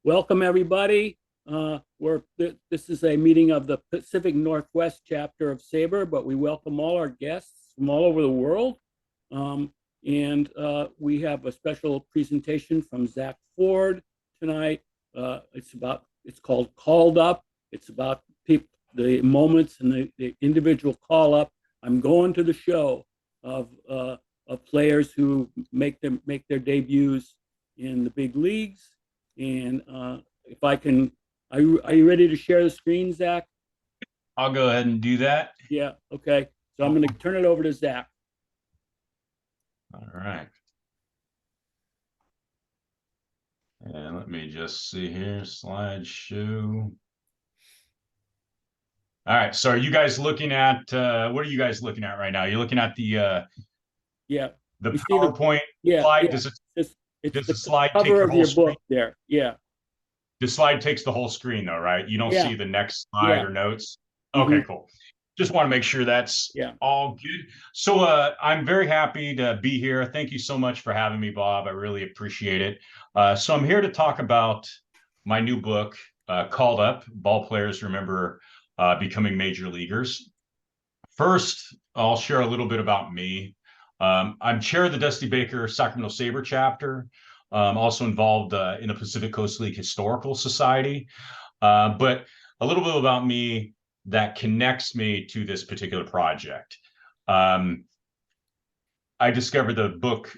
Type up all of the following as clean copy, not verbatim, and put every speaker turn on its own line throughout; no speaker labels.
Welcome, everybody. This is a meeting of the Pacific Northwest chapter of SABR, but we welcome all our guests from all over the world. We have a special presentation from Zak Ford tonight. It's called Called Up. It's about the moments and the individual call up. I'm going to the show of players who make their debuts in the big leagues. And if I can, are you ready to share the screen, Zak?
I'll go ahead and do that.
Yeah, okay. So I'm going to turn it over to Zak.
All right. And let me just see here, slideshow. All right, so are you guys looking at, what are you guys looking at right now? You're looking at the PowerPoint slide?
Yeah.
Does the slide take
cover
your
of
whole
your
screen?
book there, yeah.
The slide takes the whole screen though, right? You don't see the next slide or notes? Okay, cool. Just want to make sure that's all good. So I'm very happy to be here. Thank you so much for having me, Bob. I really appreciate it. So I'm here to talk about my new book called Up, Ball Players Remember Becoming Major Leaguers. First, I'll share a little bit about me. I'm chair of the Dusty Baker Sacramento SABR chapter. Also involved in the Pacific Coast League Historical Society. But a little bit about me that connects me to this particular project. I discovered the book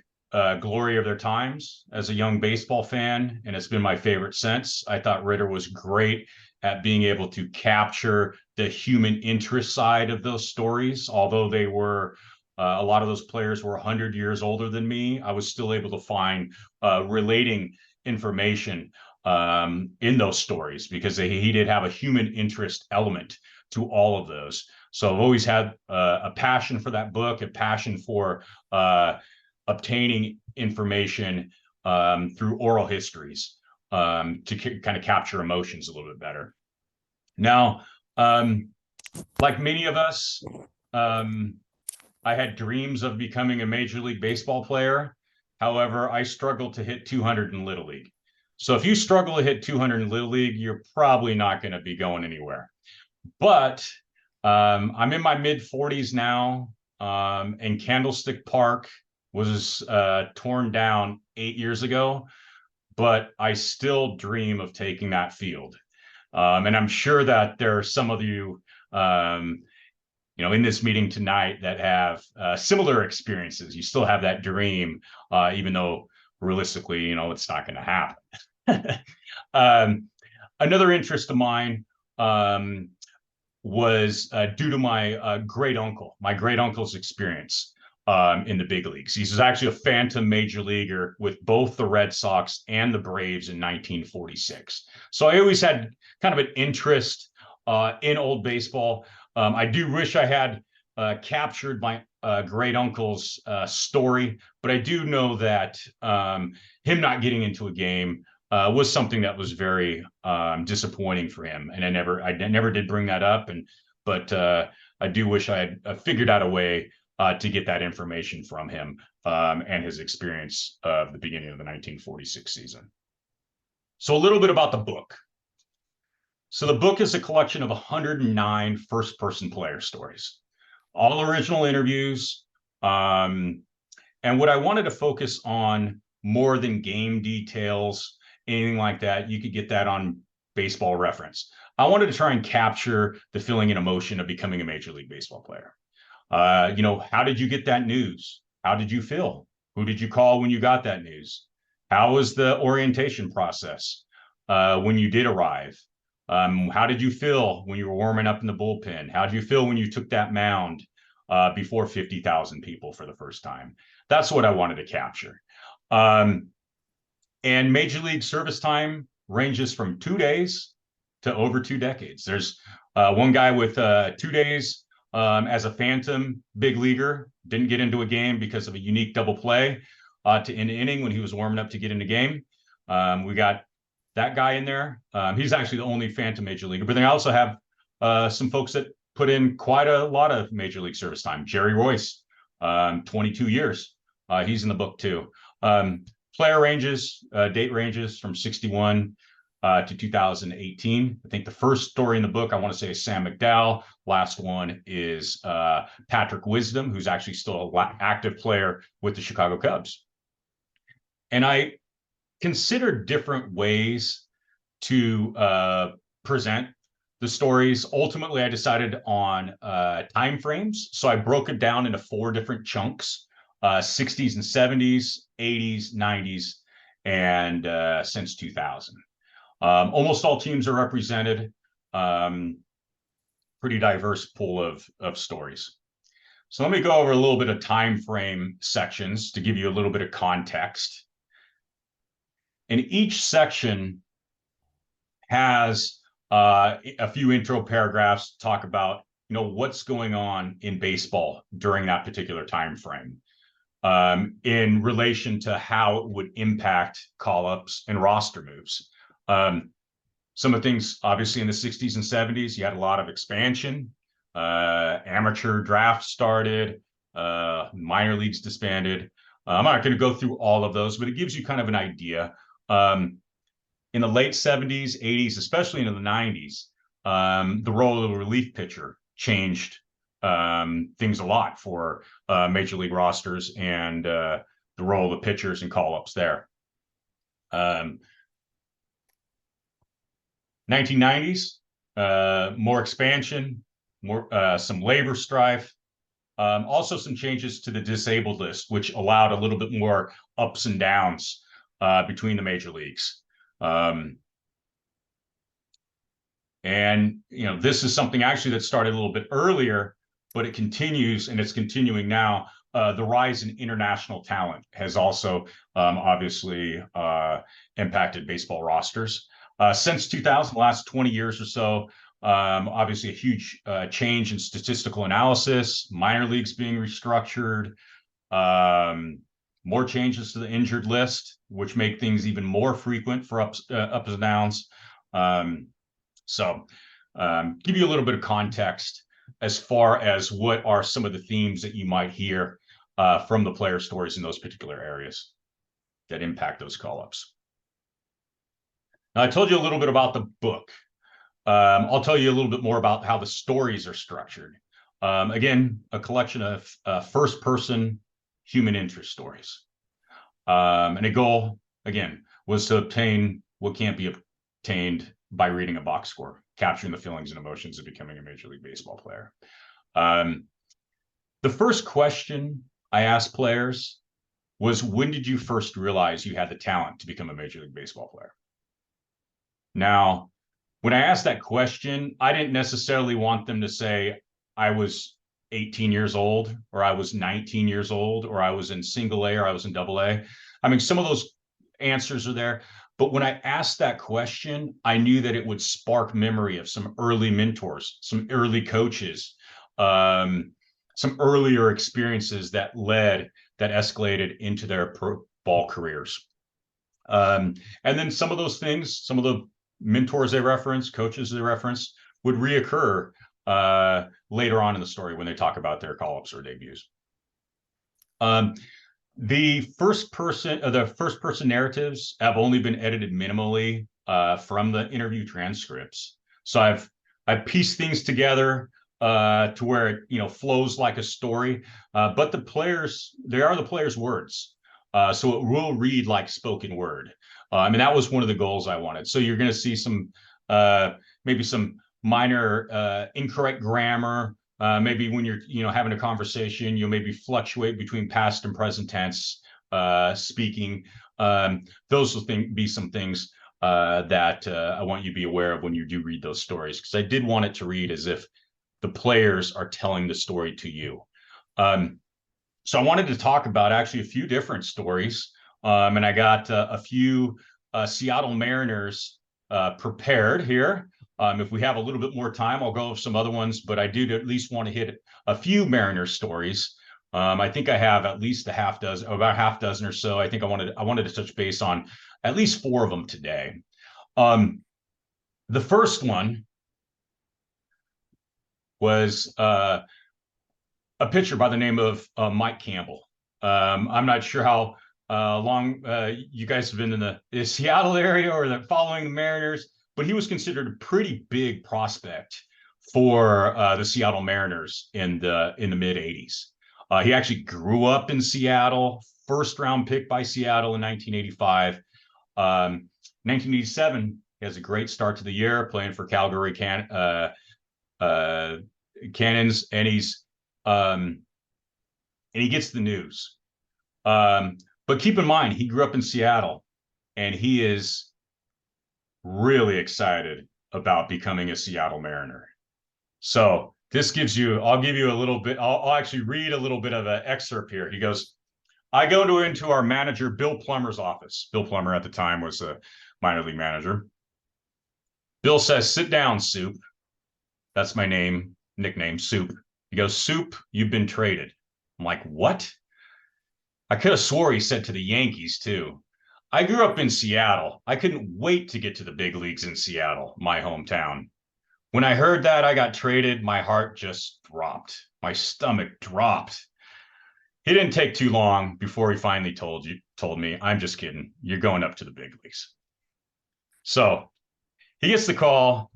Glory of Their Times as a young baseball fan, and it's been my favorite since. I thought Ritter was great at being able to capture the human interest side of those stories. Although they were, a lot of those players were 100 years older than me, I was still able to find relating information in those stories because he did have a human interest element to all of those. So I've always had a passion for that book, a passion for obtaining information through oral histories to kind of capture emotions a little bit better. Now, like many of us, I had dreams of becoming a Major League Baseball player. However, I struggled to hit 200 in Little League. So if you struggle to hit 200 in Little League, you're probably not going to be going anywhere. But I'm in my mid 40s now, and Candlestick Park was torn down 8 years ago, but I still dream of taking that field. And I'm sure that there are some of you, in this meeting tonight that have similar experiences. You still have that dream, even though realistically, it's not going to happen. Another interest of mine was due to my great uncle, my great uncle's experience in the big leagues. He was actually a phantom major leaguer with both the Red Sox and the Braves in 1946. So I always had kind of an interest in old baseball. I do wish I had captured my great uncle's story, but I do know that him not getting into a game was something that was very disappointing for him, and I never did bring that up. But I do wish I had figured out a way to get that information from him and his experience of the beginning of the 1946 season. So a little bit about the book. So the book is a collection of 109 first-person player stories, all original interviews. And what I wanted to focus on more than game details, anything like that, you could get that on Baseball Reference. I wanted to try and capture the feeling and emotion of becoming a Major League Baseball player. How did you get that news? How did you feel? Who did you call when you got that news? How was the orientation process when you did arrive? How did you feel when you were warming up in the bullpen? How did you feel when you took that mound before 50,000 people for the first time? That's what I wanted to capture. And Major League service time ranges from 2 days to over 2 decades. There's one guy with 2 days as a phantom big leaguer, didn't get into a game because of a unique double play to end the inning when he was warming up to get in the game. We got that guy in there. He's actually the only phantom major leaguer, but then I also have some folks that put in quite a lot of major league service time. Jerry Royce, 22 years. He's in the book too. Player ranges, date ranges from 61 to 2018. I think the first story in the book, I want to say, is Sam McDowell. Last one is Patrick Wisdom, who's actually still an active player with the Chicago Cubs. And I considered different ways to present the stories. Ultimately, I decided on time frames. So I broke it down into 4 different chunks, 60s and 70s, 80s, 90s, and since 2000. Almost all teams are represented. Pretty diverse pool of stories. So let me go over a little bit of time frame sections to give you a little bit of context. And each section has a few intro paragraphs to talk about, what's going on in baseball during that particular time frame, in relation to how it would impact call-ups and roster moves. Some of the things, obviously, in the 60s and 70s, you had a lot of expansion. Amateur drafts started, minor leagues disbanded. I'm not going to go through all of those, but it gives you kind of an idea. In the late 70s, 80s, especially into the 90s, the role of the relief pitcher changed things a lot for major league rosters and the role of the pitchers and call-ups there. 1990s, more expansion, some labor strife, also some changes to the disabled list, which allowed a little bit more ups and downs between the major leagues. And this is something actually that started a little bit earlier, but it continues, and it's continuing now. The rise in international talent has also obviously impacted baseball rosters. Since 2000, the last 20 years or so, obviously a huge change in statistical analysis, minor leagues being restructured, more changes to the injured list, which make things even more frequent for ups and downs. So give you a little bit of context as far as what are some of the themes that you might hear from the player stories in those particular areas that impact those call-ups. Now, I told you a little bit about the book. I'll tell you a little bit more about how the stories are structured. Again, a collection of first-person human interest stories. And a goal, again, was to obtain what can't be obtained by reading a box score, capturing the feelings and emotions of becoming a Major League Baseball player. The first question I asked players was, when did you first realize you had the talent to become a Major League Baseball player? Now, when I asked that question, I didn't necessarily want them to say I was 18 years old, or I was 19 years old, or I was in single A, or I was in double A. I mean, some of those answers are there. But when I asked that question, I knew that it would spark memory of some early mentors, some early coaches, some earlier experiences that escalated into their pro ball careers. And then some of those things, some of the mentors they reference, coaches they reference, would reoccur later on in the story when they talk about their call-ups or debuts. The first person narratives have only been edited minimally from the interview transcripts. So I've pieced things together to where it flows like a story. But the players, they are the players' words. So it will read like spoken word. I mean, that was one of the goals I wanted. So you're going to see some maybe some minor incorrect grammar. Maybe when you're having a conversation, you'll maybe fluctuate between past and present tense speaking. Those will be some things that I want you to be aware of when you do read those stories, because I did want it to read as if the players are telling the story to you. So I wanted to talk about actually a few different stories, and I got a few Seattle Mariners prepared here. If we have a little bit more time, I'll go over some other ones, but I do at least want to hit a few Mariners stories. I think I have at least about half dozen or so. I think I wanted to touch base on at least 4 of them today. The first one was a pitcher by the name of Mike Campbell. I'm not sure how You guys have been in the Seattle area or following the Mariners, but he was considered a pretty big prospect for the Seattle Mariners in the mid '80s. He actually grew up in Seattle, first round pick by Seattle in 1985. 1987, he has a great start to the year playing for Calgary Cannons, and he gets the news. But keep in mind, he grew up in Seattle, and he is really excited about becoming a Seattle Mariner. So this gives you, I'll give you a little bit, I'll actually read a little bit of an excerpt here. He goes, I go into our manager, Bill Plummer's office. Bill Plummer at the time was a minor league manager. Bill says, sit down, Soup. That's my nickname, Soup. He goes, Soup, you've been traded. I'm like, what? I could have swore he said to the Yankees too. I grew up in Seattle. I couldn't wait to get to the big leagues in Seattle, my hometown. When I heard that I got traded, my heart just dropped. My stomach dropped. He didn't take too long before he finally told me, I'm just kidding. You're going up to the big leagues. So he gets the call,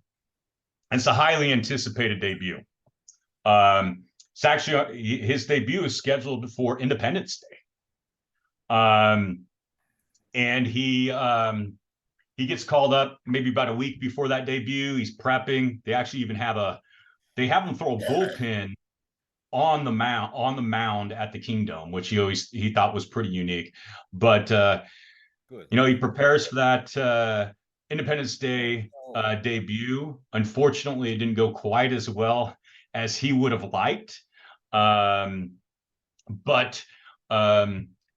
and it's a highly anticipated debut. It's actually his debut is scheduled for Independence Day. And he gets called up maybe about a week before that debut. He's prepping. They actually even have him throw a bullpen on the mound at the Kingdome, which he thought was pretty unique. But he prepares for that Independence Day debut. Unfortunately, it didn't go quite as well as he would have liked. But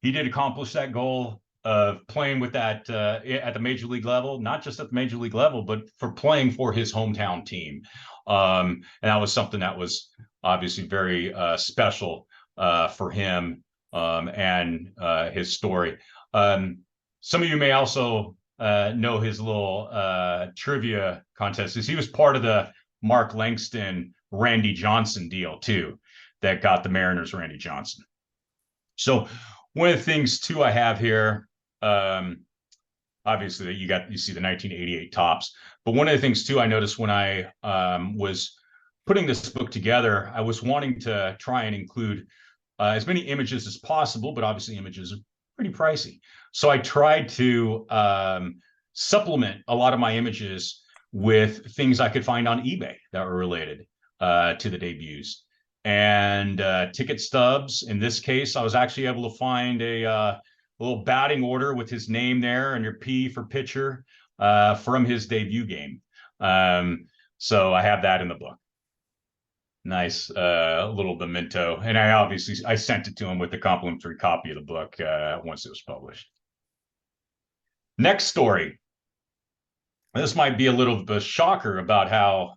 he did accomplish that goal of playing with that at the major league level, not just at the major league level, but for playing for his hometown team. And that was something that was obviously very special for him and his story. Some of you may also know his little trivia contest. He was part of the Mark Langston, Randy Johnson deal too, that got the Mariners Randy Johnson. So one of the things too I have here, obviously you see the 1988 tops, but one of the things too I noticed when I was putting this book together, I was wanting to try and include as many images as possible, but obviously images are pretty pricey. So I tried to supplement a lot of my images with things I could find on eBay that were related to the debuts. And ticket stubs. In this case, I was actually able to find a little batting order with his name there and your P for pitcher from his debut game. So I have that in the book. Nice little memento. And I sent it to him with a complimentary copy of the book once it was published. Next story. This might be a little bit of a shocker about how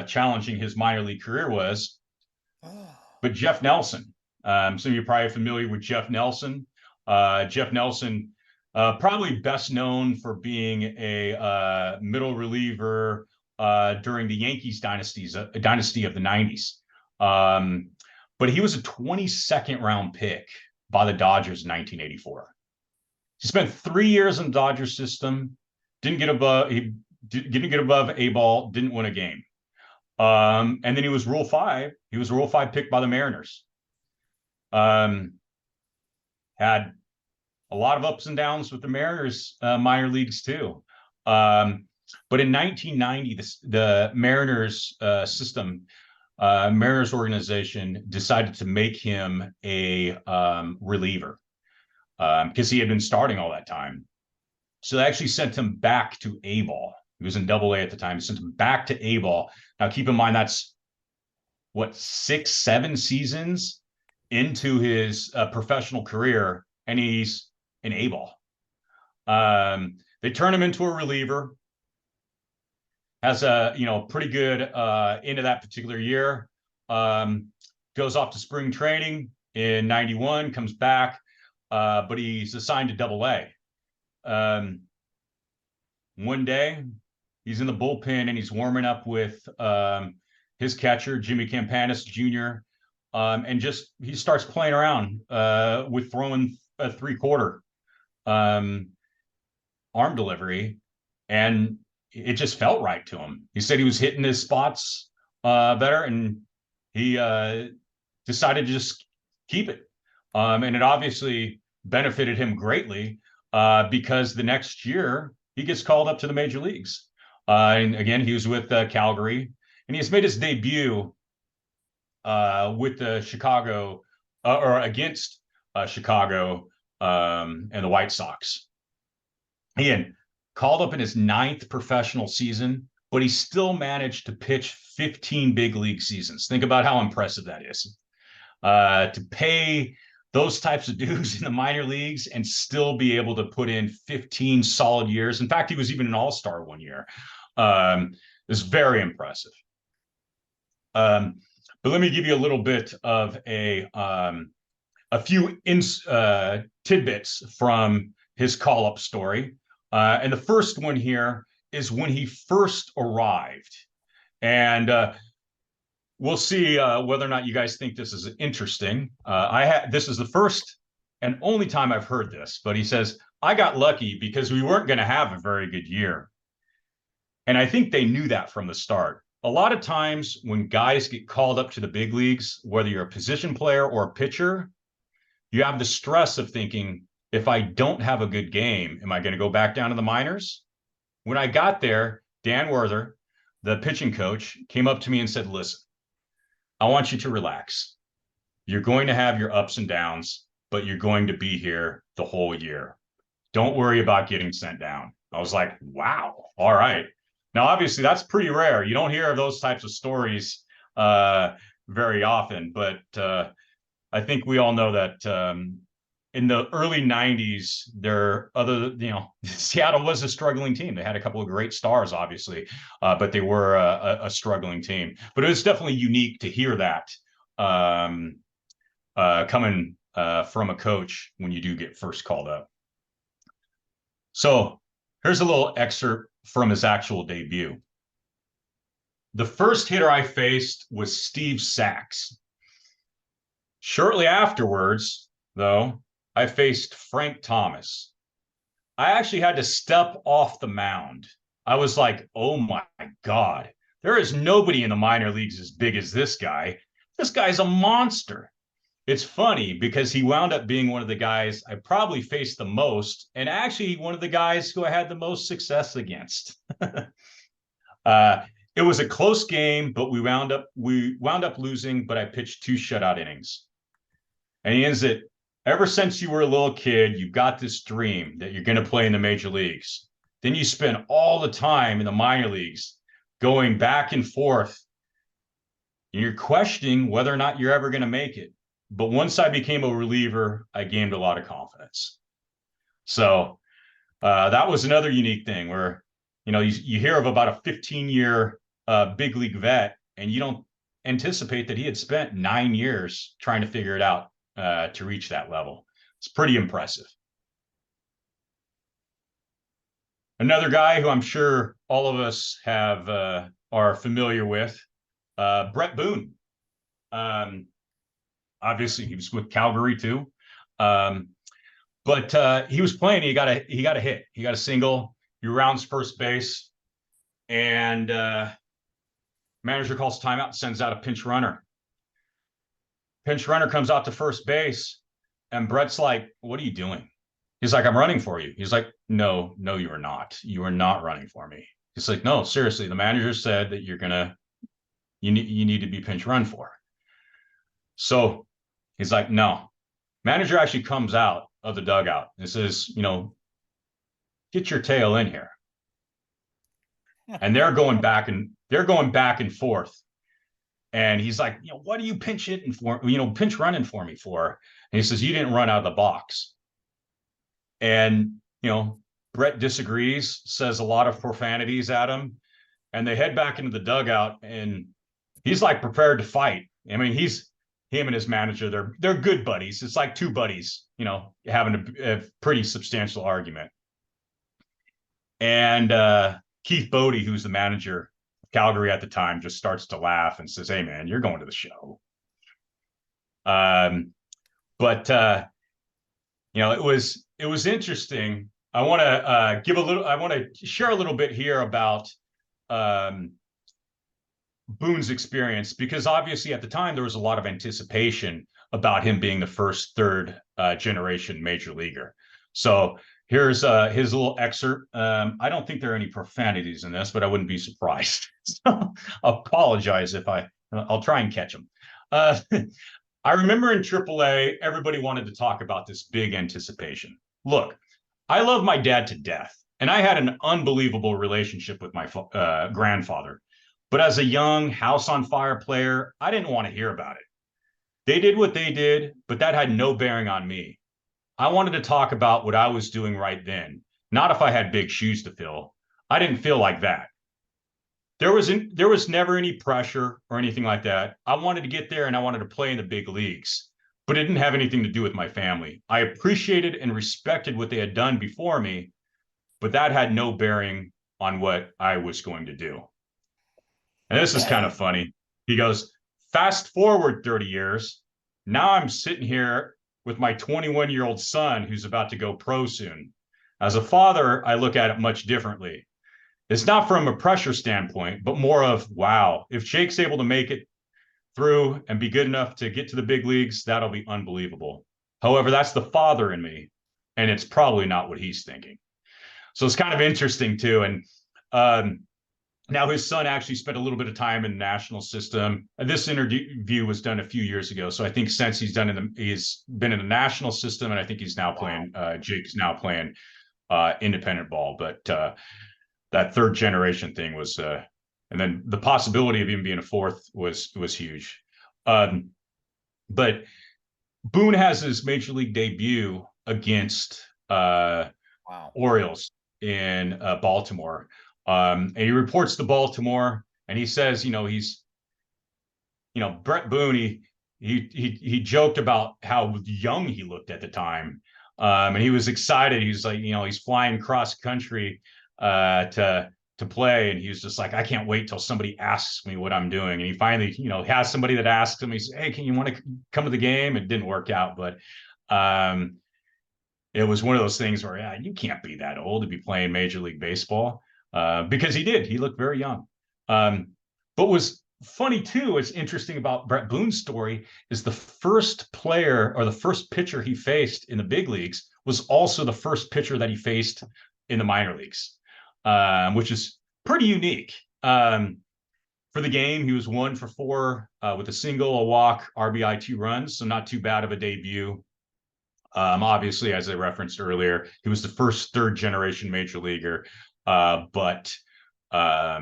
challenging his minor league career was. But Jeff Nelson, some of you are probably familiar with Jeff Nelson. Jeff Nelson, probably best known for being a middle reliever during the Yankees dynasty of the 90s. But he was a 22nd round pick by the Dodgers in 1984. He spent 3 years in the Dodgers system, didn't get above A ball, didn't win a game. And then he was Rule 5. He was a Rule 5 pick by the Mariners. Had a lot of ups and downs with the Mariners minor leagues too. But in 1990, the Mariners Mariners organization decided to make him a reliever because he had been starting all that time. So they actually sent him back to A ball. He was in Double A at the time. He sent him back to A ball. Now, keep in mind, that's 6, 7 seasons into his professional career, and he's in A ball. They turn him into a reliever. Has a pretty good into that particular year. Goes off to spring training in '91, comes back, but he's assigned to Double A. One day, he's in the bullpen and he's warming up with his catcher, Jimmy Campanis Jr., and he starts playing around with throwing a 3/4 arm delivery, and it just felt right to him. He said he was hitting his spots better, and he decided to just keep it. And it obviously benefited him greatly because the next year he gets called up to the major leagues. And again, he was with Calgary, and he has made his debut with the Chicago or against Chicago and the White Sox. Again, called up in his 9th professional season, but he still managed to pitch 15 big league seasons. Think about how impressive that is. To pay those types of dues in the minor leagues and still be able to put in 15 solid years. In fact, he was even an all-star one year. Is very impressive. But let me give you a little bit of a few tidbits from his call-up story. And the first one here is when he first arrived. And we'll see whether or not you guys think this is interesting. This is the first and only time I've heard this, but he says, I got lucky because we weren't going to have a very good year. And I think they knew that from the start. A lot of times when guys get called up to the big leagues, whether you're a position player or a pitcher, you have the stress of thinking, if I don't have a good game, am I going to go back down to the minors? When I got there, Dan Werther, the pitching coach, came up to me and said, listen, I want you to relax. You're going to have your ups and downs, but you're going to be here the whole year. Don't worry about getting sent down. I was like, wow, all right. Now, obviously, that's pretty rare. You don't hear of those types of stories very often, but I think we all know that in the early 90s, Seattle was a struggling team. They had a couple of great stars, obviously, but they were a struggling team. But it was definitely unique to hear that coming from a coach when you do get first called up. So here's a little excerpt from his actual debut. The first hitter I faced was Steve Sachs. Shortly afterwards, though, I faced Frank Thomas. I actually had to step off the mound. I was like, oh my God, there is nobody in the minor leagues as big as this guy. This guy's a monster. It's funny because he wound up being one of the guys I probably faced the most, and actually one of the guys who I had the most success against. It was a close game, but we wound up losing, but I pitched 2 shutout innings. And he ends it, ever since you were a little kid, you've got this dream that you're going to play in the major leagues. Then you spend all the time in the minor leagues going back and forth. And you're questioning whether or not you're ever going to make it. But once I became a reliever, I gained a lot of confidence. So that was another unique thing where, you hear of about a 15-year big league vet, and you don't anticipate that he had spent 9 years trying to figure it out to reach that level. It's pretty impressive. Another guy who I'm sure all of us are familiar with, Brett Boone. Obviously, he was with Calgary too, but he was playing. He got a hit. He got a single. He rounds first base, and manager calls timeout, sends out a pinch runner. Pinch runner comes out to first base, and Brett's like, "What are you doing?" He's like, "I'm running for you." He's like, "No, you are not. You are not running for me." He's like, "No, seriously. The manager said that you need to be pinch run for." So he's like, "No." Manager actually comes out of the dugout and says, "Get your tail in here." And they're going back and forth. And he's like, "What are you pinch hitting for? Pinch running for me for?" And he says, "You didn't run out of the box." And Brett disagrees, says a lot of profanities at him, and they head back into the dugout, and he's like prepared to fight. I mean, him and his manager, they're good buddies. It's like 2 buddies, having a pretty substantial argument. And Keith Bodie, who's the manager of Calgary at the time, just starts to laugh and says, "Hey, man, you're going to the show." But it was interesting. I want to share a little bit here about Boone's experience, because obviously at the time there was a lot of anticipation about him being the first third generation major leaguer. So here's his little excerpt. I don't think there are any profanities in this, but I wouldn't be surprised. So I'll apologize if I'll try and catch them. I remember in AAA, everybody wanted to talk about this big anticipation. Look, I love my dad to death, and I had an unbelievable relationship with my grandfather. But as a young house on fire player, I didn't want to hear about it. They did what they did, but that had no bearing on me. I wanted to talk about what I was doing right then, not if I had big shoes to fill. I didn't feel like that. There was never any pressure or anything like that. I wanted to get there and I wanted to play in the big leagues, but it didn't have anything to do with my family. I appreciated and respected what they had done before me, but that had no bearing on what I was going to do. And this is kind of funny. He goes, fast forward 30 years. Now I'm sitting here with my 21-year-old son who's about to go pro soon. As a father, I look at it much differently. It's not from a pressure standpoint, but more of, wow, if Jake's able to make it through and be good enough to get to the big leagues, that'll be unbelievable. However, that's the father in me, and it's probably not what he's thinking. So it's kind of interesting too. And now his son actually spent a little bit of time in the national system. And this interview was done a few years ago. So I think since he's been in the national system, and I think he's now playing, Jake's now playing independent ball. But that third generation thing was, and then the possibility of him being a fourth was huge. But Boone has his major league debut against Orioles in Baltimore. And he reports to Baltimore, and he says, Brett Boone, he joked about how young he looked at the time. And he was excited. He was like, he's flying cross country to play. And he was just like, I can't wait till somebody asks me what I'm doing. And he finally, has somebody that asks him, he says, hey, can you want to come to the game? It didn't work out, but it was one of those things where, you can't be that old to be playing Major League Baseball. Because he looked very young. But was funny too, what's interesting about Brett Boone's story is the first player or the first pitcher he faced in the big leagues was also the first pitcher that he faced in the minor leagues, which is pretty unique. For the game, he was 1 for 4 with a single, a walk, RBI, 2 runs, so not too bad of a debut. Obviously, as I referenced earlier, he was the first third generation major leaguer. But there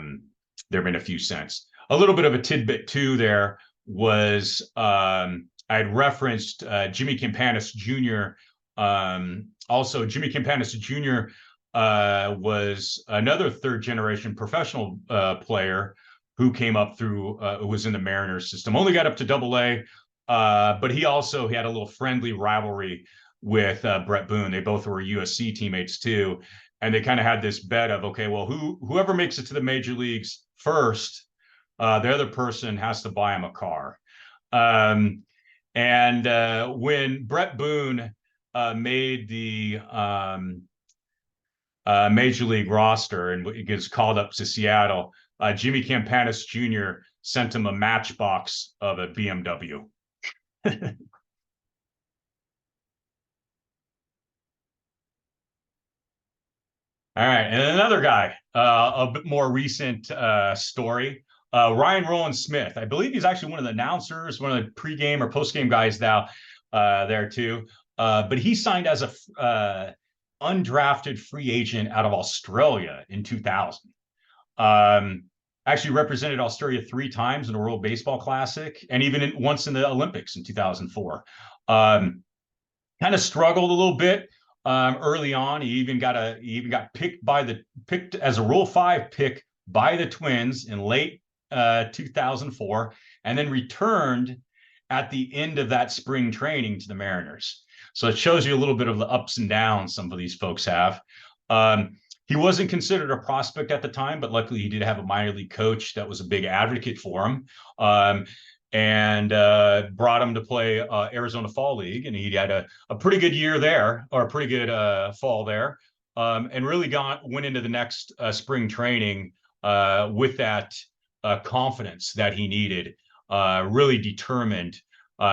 have been a few since. A little bit of a tidbit too there was I had referenced Jimmy Campanis Jr. Also, Jimmy Campanis Jr. Was another third generation professional player who came up through, who was in the Mariners system, only got up to AA, but he had a little friendly rivalry with Brett Boone. They both were USC teammates too. And they kind of had this bet of, okay, well, whoever makes it to the major leagues first, the other person has to buy him a car. When Brett Boone made the major league roster and he gets called up to Seattle, Jimmy Campanis Jr. sent him a matchbox of a BMW. All right, and another guy, a bit more recent story, Ryan Roland Smith. I believe he's actually one of the announcers, one of the pregame or postgame guys now there too. But he signed as a undrafted free agent out of Australia in 2000. Actually represented Australia 3 times in the World Baseball Classic, and even once in the Olympics in 2004. Kind of struggled a little bit. Early on, he even got picked as a Rule 5 pick by the Twins in late 2004, and then returned at the end of that spring training to the Mariners. So it shows you a little bit of the ups and downs some of these folks have. He wasn't considered a prospect at the time, but luckily he did have a minor league coach that was a big advocate for him. and brought him to play Arizona Fall League. And he had a pretty good year there, or a pretty good fall there, and really went into the next spring training with that confidence that he needed, really determined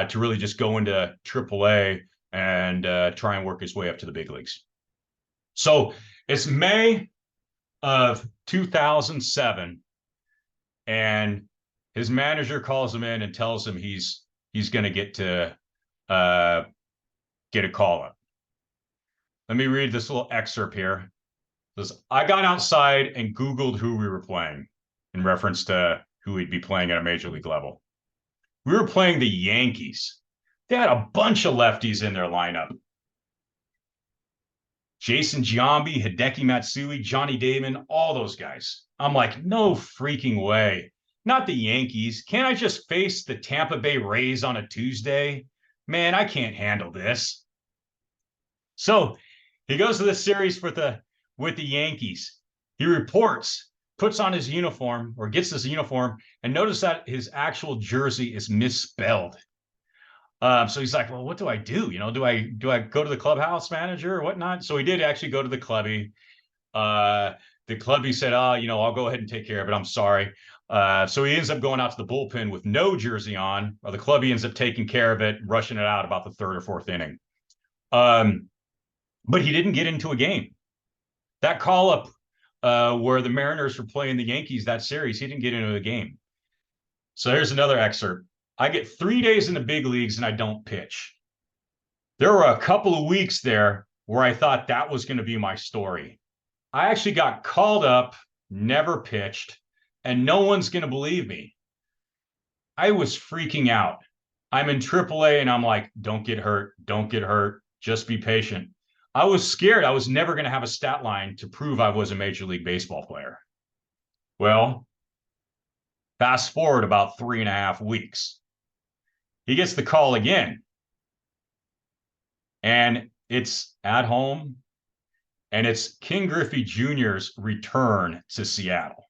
to really just go into AAA and try and work his way up to the big leagues. So it's May of 2007, and his manager calls him in and tells him he's going to get a call up. Let me read this little excerpt here. It says, I got outside and Googled who we were playing in reference to who we'd be playing at a major league level. We were playing the Yankees. They had a bunch of lefties in their lineup. Jason Giambi, Hideki Matsui, Johnny Damon, all those guys. I'm like, no freaking way. Not the Yankees. Can't I just face the Tampa Bay Rays on a Tuesday? Man, I can't handle this. So he goes to the series with the Yankees. He reports, puts on his uniform, or gets his uniform, and notice that his actual jersey is misspelled. So he's like, well, what do I do? Do I go to the clubhouse manager or whatnot? So he did actually go to the clubby. The clubby said, I'll go ahead and take care of it. I'm sorry. So he ends up going out to the bullpen with no jersey on, or the clubby ends up taking care of it, rushing it out about the third or fourth inning. But he didn't get into a game. That call up where the Mariners were playing the Yankees that series, he didn't get into a game. So here's another excerpt. I get 3 days in the big leagues and I don't pitch. There were a couple of weeks there where I thought that was going to be my story. I actually got called up, never pitched, and no one's going to believe me. I was freaking out. I'm in AAA and I'm like, don't get hurt. Don't get hurt. Just be patient. I was scared. I was never going to have a stat line to prove I was a Major League Baseball player. Well, fast forward about 3.5 weeks. He gets the call again. And it's at home. And it's King Griffey Jr.'s return to Seattle.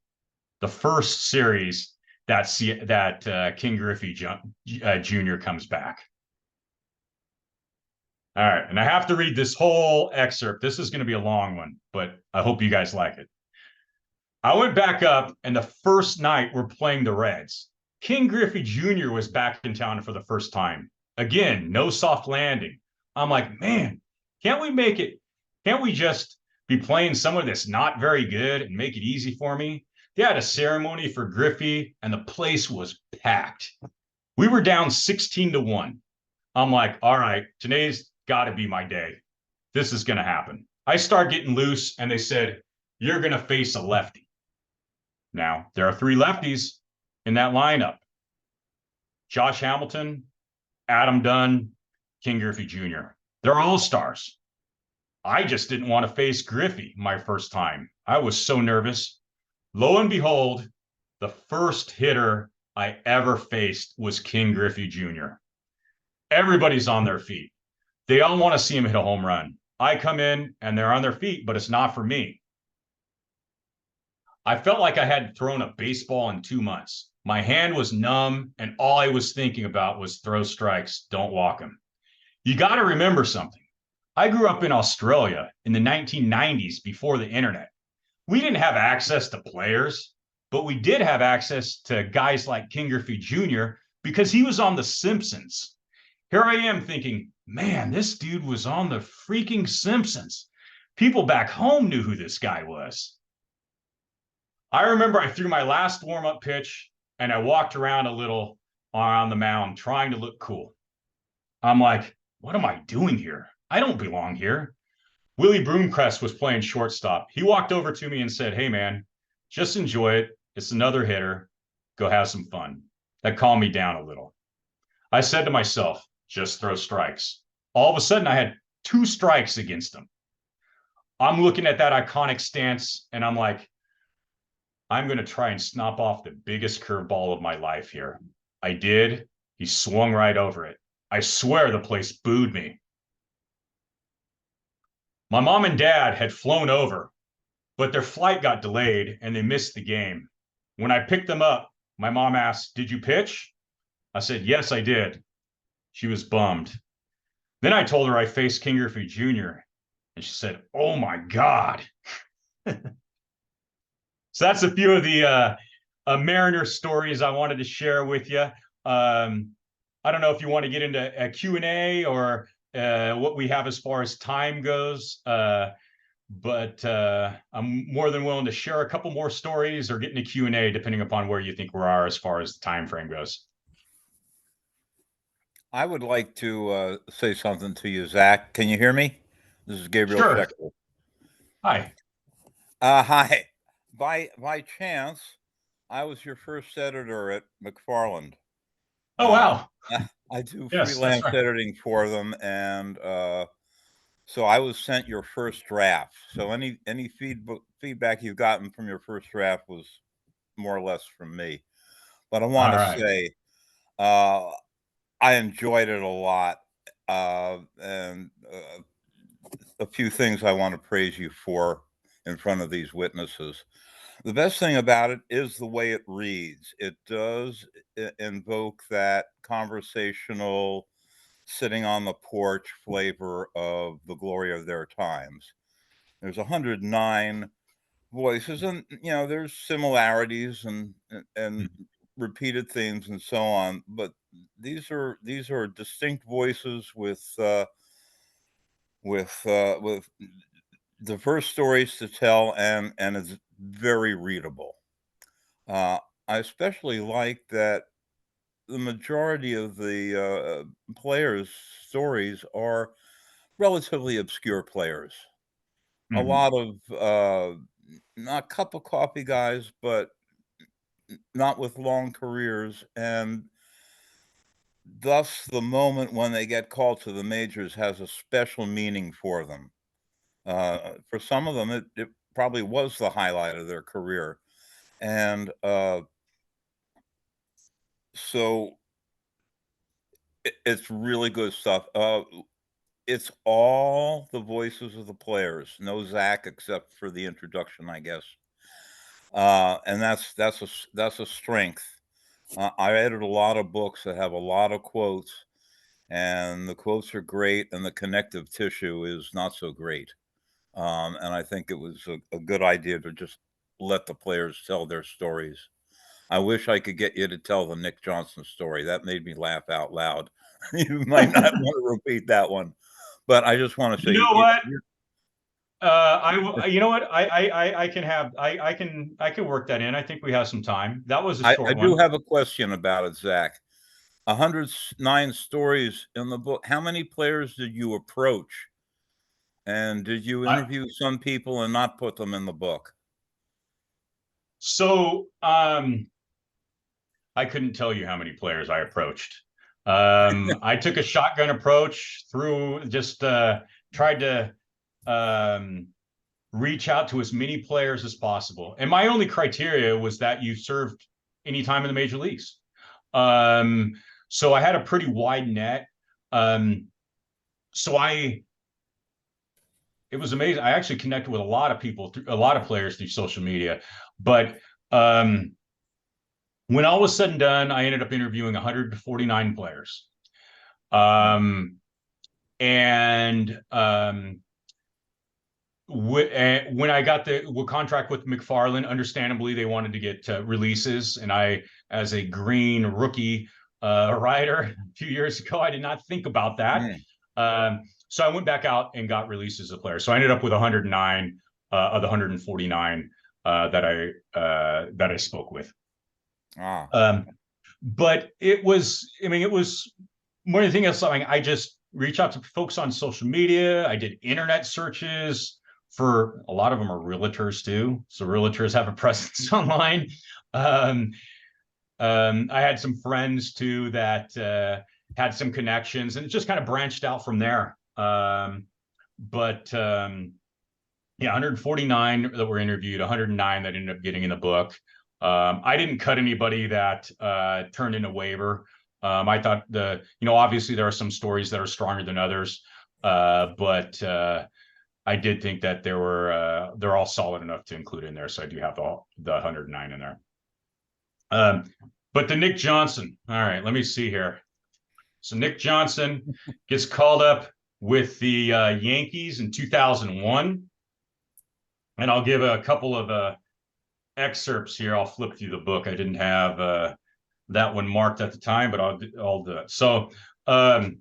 The first series that King Griffey Jr. comes back. All right. And I have to read this whole excerpt. This is going to be a long one, but I hope you guys like it. I went back up, and the first night we're playing the Reds. King Griffey Jr. was back in town for the first time. Again, no soft landing. I'm like, man, can't we make it? Can't we just be playing someone that's not very good and make it easy for me? They had a ceremony for Griffey, and the place was packed. We were down 16-1. I'm like, all right, today's got to be my day. This is going to happen. I start getting loose, and they said, you're going to face a lefty. Now, there are 3 lefties in that lineup. Josh Hamilton, Adam Dunn, King Griffey Jr. They're all-stars. I just didn't want to face Griffey my first time. I was so nervous. Lo and behold, the first hitter I ever faced was King Griffey Jr. Everybody's on their feet. They all want to see him hit a home run. I come in and they're on their feet, but it's not for me. I felt like I had thrown a baseball in 2 months. My hand was numb, and all I was thinking about was throw strikes, don't walk them. You got to remember something. I grew up in Australia in the 1990s before the internet. We didn't have access to players, but we did have access to guys like King Griffey Jr. because he was on The Simpsons. Here I am thinking, man, this dude was on the freaking Simpsons. People back home knew who this guy was. I remember I threw my last warm-up pitch and I walked around a little on the mound trying to look cool. I'm like, what am I doing here? I don't belong here. Willie Broomcrest was playing shortstop. He walked over to me and said, hey, man, just enjoy it. It's another hitter. Go have some fun. That calmed me down a little. I said to myself, just throw strikes. All of a sudden, I had 2 strikes against him. I'm looking at that iconic stance, and I'm like, I'm going to try and snap off the biggest curveball of my life here. I did. He swung right over it. I swear the place booed me. My mom and dad had flown over, but their flight got delayed and they missed the game. When I picked them up, my mom asked, did you pitch? I said, yes, I did. She was bummed. Then I told her I faced King Griffey Jr. and she said, oh my God. So that's a few of the Mariner stories I wanted to share with you. I don't know if you want to get into a Q&A or what we have as far as time goes, but I'm more than willing to share a couple more stories or get into Q&A depending upon where you think we are as far as the time frame goes.
I would like to say something to you, Zach. Can you hear me? This is Gabriel
Sure.
Schechter.
Hi.
Hi. By chance, I was your first editor at McFarland.
Oh, wow.
I do
Yes, that's
freelance
right.
editing for them, and so I was sent your first draft. So any feedback you've gotten from your first draft was more or less from me. But I want to say I enjoyed it a lot, and a few things I want to praise you for in front of these witnesses. The best thing about it is the way it reads. It does invoke that conversational, sitting on the porch flavor of the glory of their times. There's 109 voices, and there's similarities and repeated themes and so on. But these are distinct voices with diverse stories to tell, and it's very readable. I especially like that the majority of the players' stories are relatively obscure players. A lot of not cup of coffee guys, but not with long careers, and thus the moment when they get called to the majors has a special meaning for them. For some of them, it probably was the highlight of their career. And so it's really good stuff. It's all the voices of the players. No Zach except for the introduction, I guess. And that's a strength. I edit a lot of books that have a lot of quotes, and the quotes are great, and the connective tissue is not so great. And I think it was a good idea to just let the players tell their stories. I wish I could get you to tell the Nick Johnson story. That made me laugh out loud. You might not want to repeat that one, but I just want to say,
you know what? You know what? I can have, I can work that in. I think we have some time. That was a short
I
one.
do have a question about it, Zach. 109 stories in the book. How many players did you approach? And did you interview some people and not put them in the book?
So I couldn't tell you how many players I approached. I took a shotgun approach through, just tried to reach out to as many players as possible. And my only criteria was that you served any time in the major leagues. So I had a pretty wide net. So it was amazing. I actually connected with a lot of people, a lot of players through social media. But when all was said and done, I ended up interviewing 149 players. When I got the contract with McFarland, understandably, they wanted to get releases. And I, as a green rookie writer a few years ago, I did not think about that. So I went back out and got releases of players. So I ended up with 109 of the 149 that I spoke with. But it was, I mean, it was more than anything else. I just reached out to folks on social media. I did internet searches. For a lot of them are realtors too. So realtors have a presence online. I had some friends too that had some connections, and it just kind of branched out from there. Yeah, 149 that were interviewed, 109 that ended up getting in the book. I didn't cut anybody that turned in a waiver. I thought obviously there are some stories that are stronger than others, but I did think that they're all solid enough to include in there. So I do have the 109 in there. But the Nick Johnson. All right, let me see here. So Nick Johnson gets called up with the Yankees in 2001. And I'll give a couple of excerpts here. I'll flip through the book. I didn't have that one marked at the time, but I'll do it. So I'll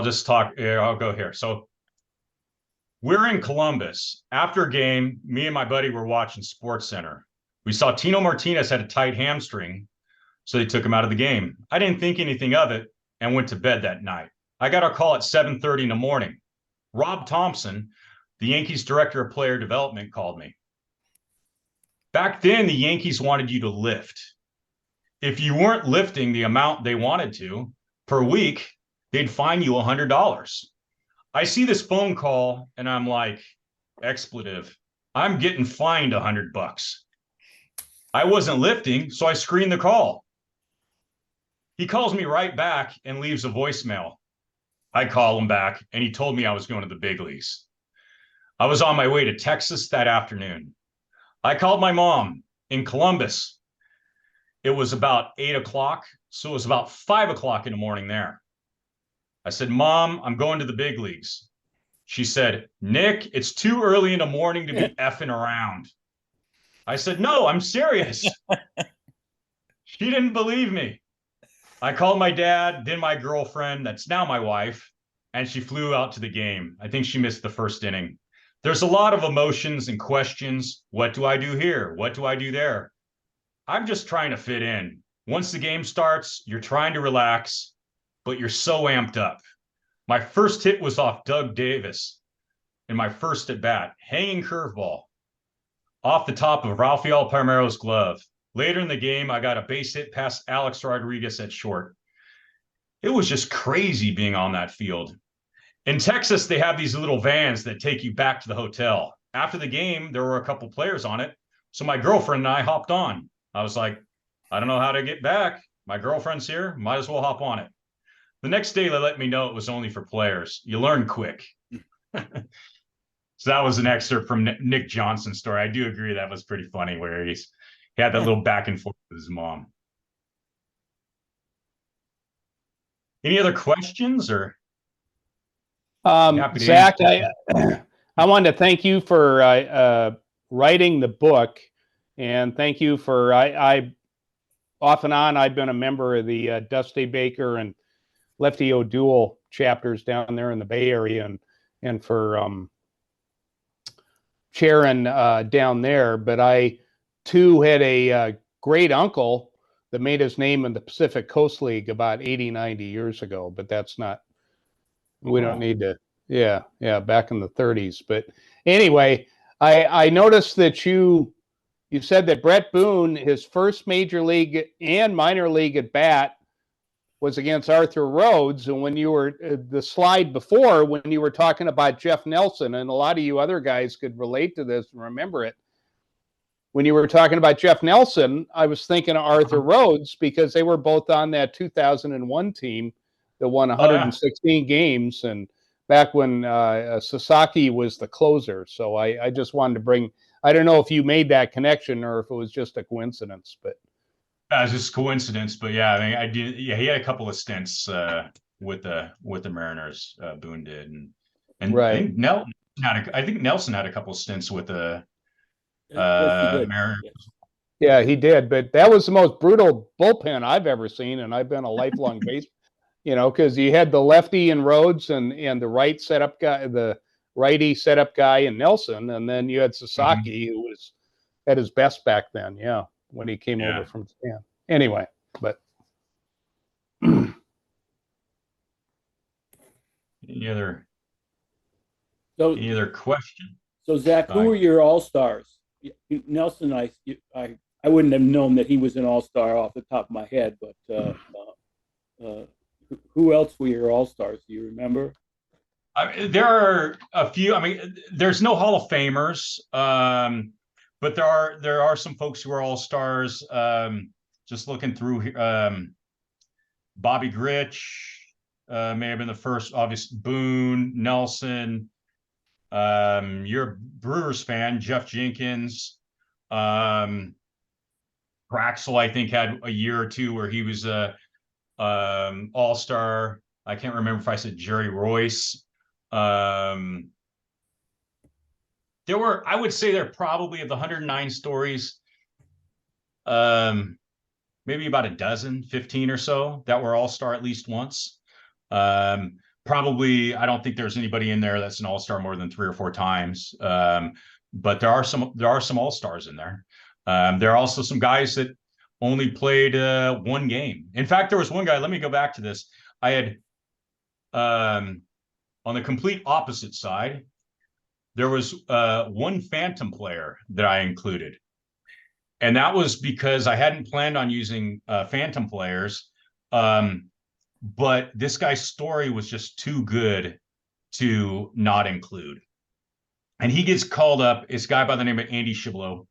just talk. I'll go here. So we're in Columbus. After a game, me and my buddy were watching Sports Center. We saw Tino Martinez had a tight hamstring, so they took him out of the game. I didn't think anything of it and went to bed that night. I got a call at 7:30 in the morning. Rob Thompson, the Yankees director of player development, called me. Back then, the Yankees wanted you to lift. If you weren't lifting the amount they wanted to per week, they'd fine you $100. I see this phone call and I'm like, expletive. I'm getting fined $100. I wasn't lifting, so I screened the call. He calls me right back and leaves a voicemail. I call him back and he told me I was going to the big leagues. I was on my way to Texas that afternoon. I called my mom in Columbus. It was about 8 o'clock, so it was about 5 o'clock in the morning there. I said, Mom, I'm going to the big leagues. She said, Nick, it's too early in the morning to be effing around. I said, no, I'm serious. She didn't believe me. I called my dad, then my girlfriend, that's now my wife, and she flew out to the game. I think she missed the first inning. There's a lot of emotions and questions. What do I do here? What do I do there? I'm just trying to fit in. Once the game starts, you're trying to relax, but you're so amped up. My first hit was off Doug Davis in my first at bat, hanging curveball off the top of Rafael Palmeiro's glove. Later in the game, I got a base hit past Alex Rodriguez at short. It was just crazy being on that field. In Texas, they have these little vans that take you back to the hotel. After the game, there were a couple players on it. So my girlfriend and I hopped on. I was like, I don't know how to get back. My girlfriend's here. Might as well hop on it. The next day, they let me know it was only for players. You learn quick. So that was an excerpt from Nick Johnson's story. I do agree that was pretty funny where he had that little back and forth with his mom. Any other questions or?
Zach, I wanted to thank you for writing the book, and thank you for I off and on I've been a member of the Dusty Baker and Lefty O'Doul chapters down there in the Bay Area, and for chairing down there. But I too had a great uncle that made his name in the Pacific Coast League about 80-90 years ago, but that's not. We don't need to, yeah, back in the 30s. But anyway, I noticed that you said that Brett Boone, his first major league and minor league at bat was against Arthur Rhodes. And when you were, the slide before, when you were talking about Jeff Nelson, and a lot of you other guys could relate to this and remember it, when you were talking about Jeff Nelson, I was thinking of Arthur Rhodes because they were both on that 2001 team that won 116 games, and back when Sasaki was the closer. So I just wanted to bring, I don't know if you made that connection or if it was just a coincidence, but.
It was just coincidence, but yeah, I mean, I did. Yeah, he had a couple of stints with the Mariners. Boone did, and
right.
I think Nelson had a couple of stints with the Mariners.
Yeah, he did, but that was the most brutal bullpen I've ever seen, and I've been a lifelong base, because you had the lefty in Rhodes and the right setup guy, the righty setup guy in Nelson, and then you had Sasaki, who was at his best back then. Yeah, when he came over from Japan. Anyway, but
any other question?
So Zach, who were your all-stars? Nelson, I wouldn't have known that he was an all-star off the top of my head, but who else were your all-stars? Do you remember?
There are a few. I mean, there's no Hall of Famers, but there are some folks who are all-stars. Just looking through, Bobby Grich may have been the first. Obviously, Boone, Nelson. You're a Brewers fan, Jeff Jenkins. Braxel, I think, had a year or two where he was a all-star. I can't remember if I said Jerry Royce. There were, I would say, there probably of the 109 stories, maybe about a dozen, 15 or so that were all-star at least once. Probably, I don't think there's anybody in there that's an all-star more than 3 or 4 times. But there are some all-stars in there. There are also some guys that only played 1 game. In fact, there was one guy, let me go back to this. I had, on the complete opposite side, there was 1 phantom player that I included. And that was because I hadn't planned on using phantom players. But this guy's story was just too good to not include. And he gets called up. It's a guy by the name of Andy Shiblo.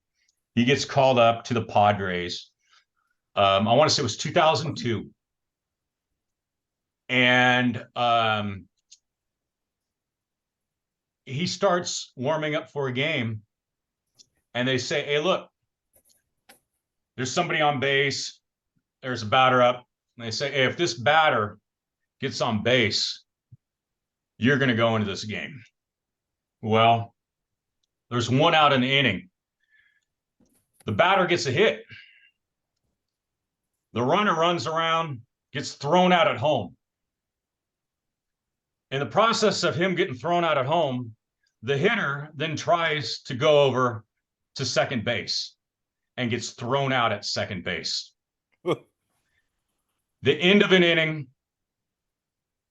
He gets called up to the Padres. I want to say it was 2002. And he starts warming up for a game. And they say, hey, look, there's somebody on base. There's a batter up. And they say, hey, if this batter gets on base, you're going to go into this game. Well, there's 1 out in the inning. The batter gets a hit. The runner runs around, gets thrown out at home. In the process of him getting thrown out at home, the hitter then tries to go over to second base and gets thrown out at second base. The end of an inning,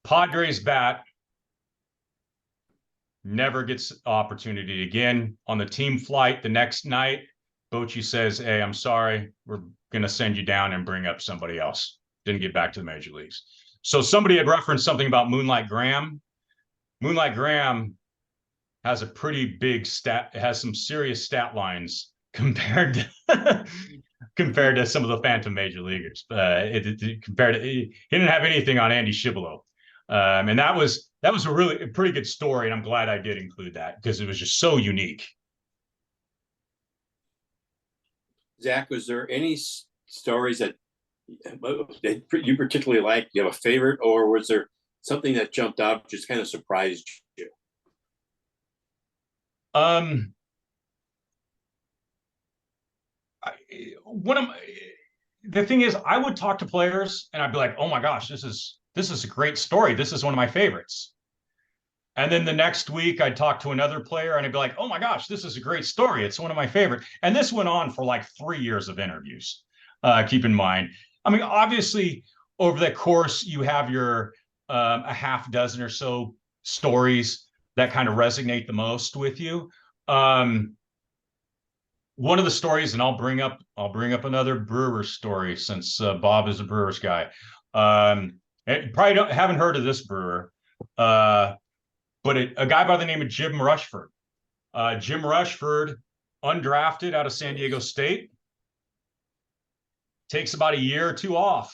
Padres bat never gets opportunity again. On the team flight the next night, Bochy says, hey, I'm sorry, we're going to send you down and bring up somebody else. Didn't get back to the major leagues. So somebody had referenced something about Moonlight Graham. Moonlight Graham has a pretty big stat, has some serious stat lines compared to compared to some of the phantom major leaguers. Compared to, he didn't have anything on Andy Shiblo. And that was a pretty good story, and I'm glad I did include that because it was just so unique.
Zach, was there any stories that you particularly liked? You have a favorite, or was there something that jumped out, just kind of surprised you?
The thing is, I would talk to players and I'd be like, oh my gosh, this is a great story. This is one of my favorites. And then the next week I'd talk to another player and I'd be like, oh my gosh, this is a great story. It's one of my favorite. And this went on for like 3 years of interviews. Keep in mind, I mean, obviously over the course, you have your a half dozen or so stories that kind of resonate the most with you. One of the stories, and I'll bring up another Brewers story since Bob is a Brewers guy. Probably haven't heard of this Brewer, but a guy by the name of Jim Rushford. Jim Rushford, undrafted out of San Diego State, takes about a year or 2 off,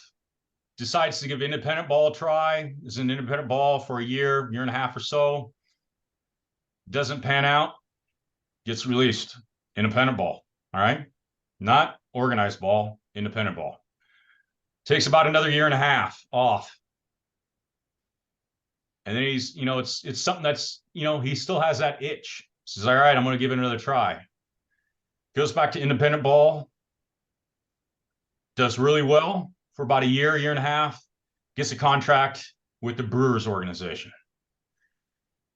decides to give independent ball a try, is in independent ball for a year and a half or so, doesn't pan out, gets released. Independent ball, all right? Not organized ball, independent ball. Takes about another year and a half off. And then he's, it's something that's, he still has that itch. Says, all right, I'm going to give it another try. Goes back to independent ball. Does really well for about a year and a half. Gets a contract with the Brewers organization.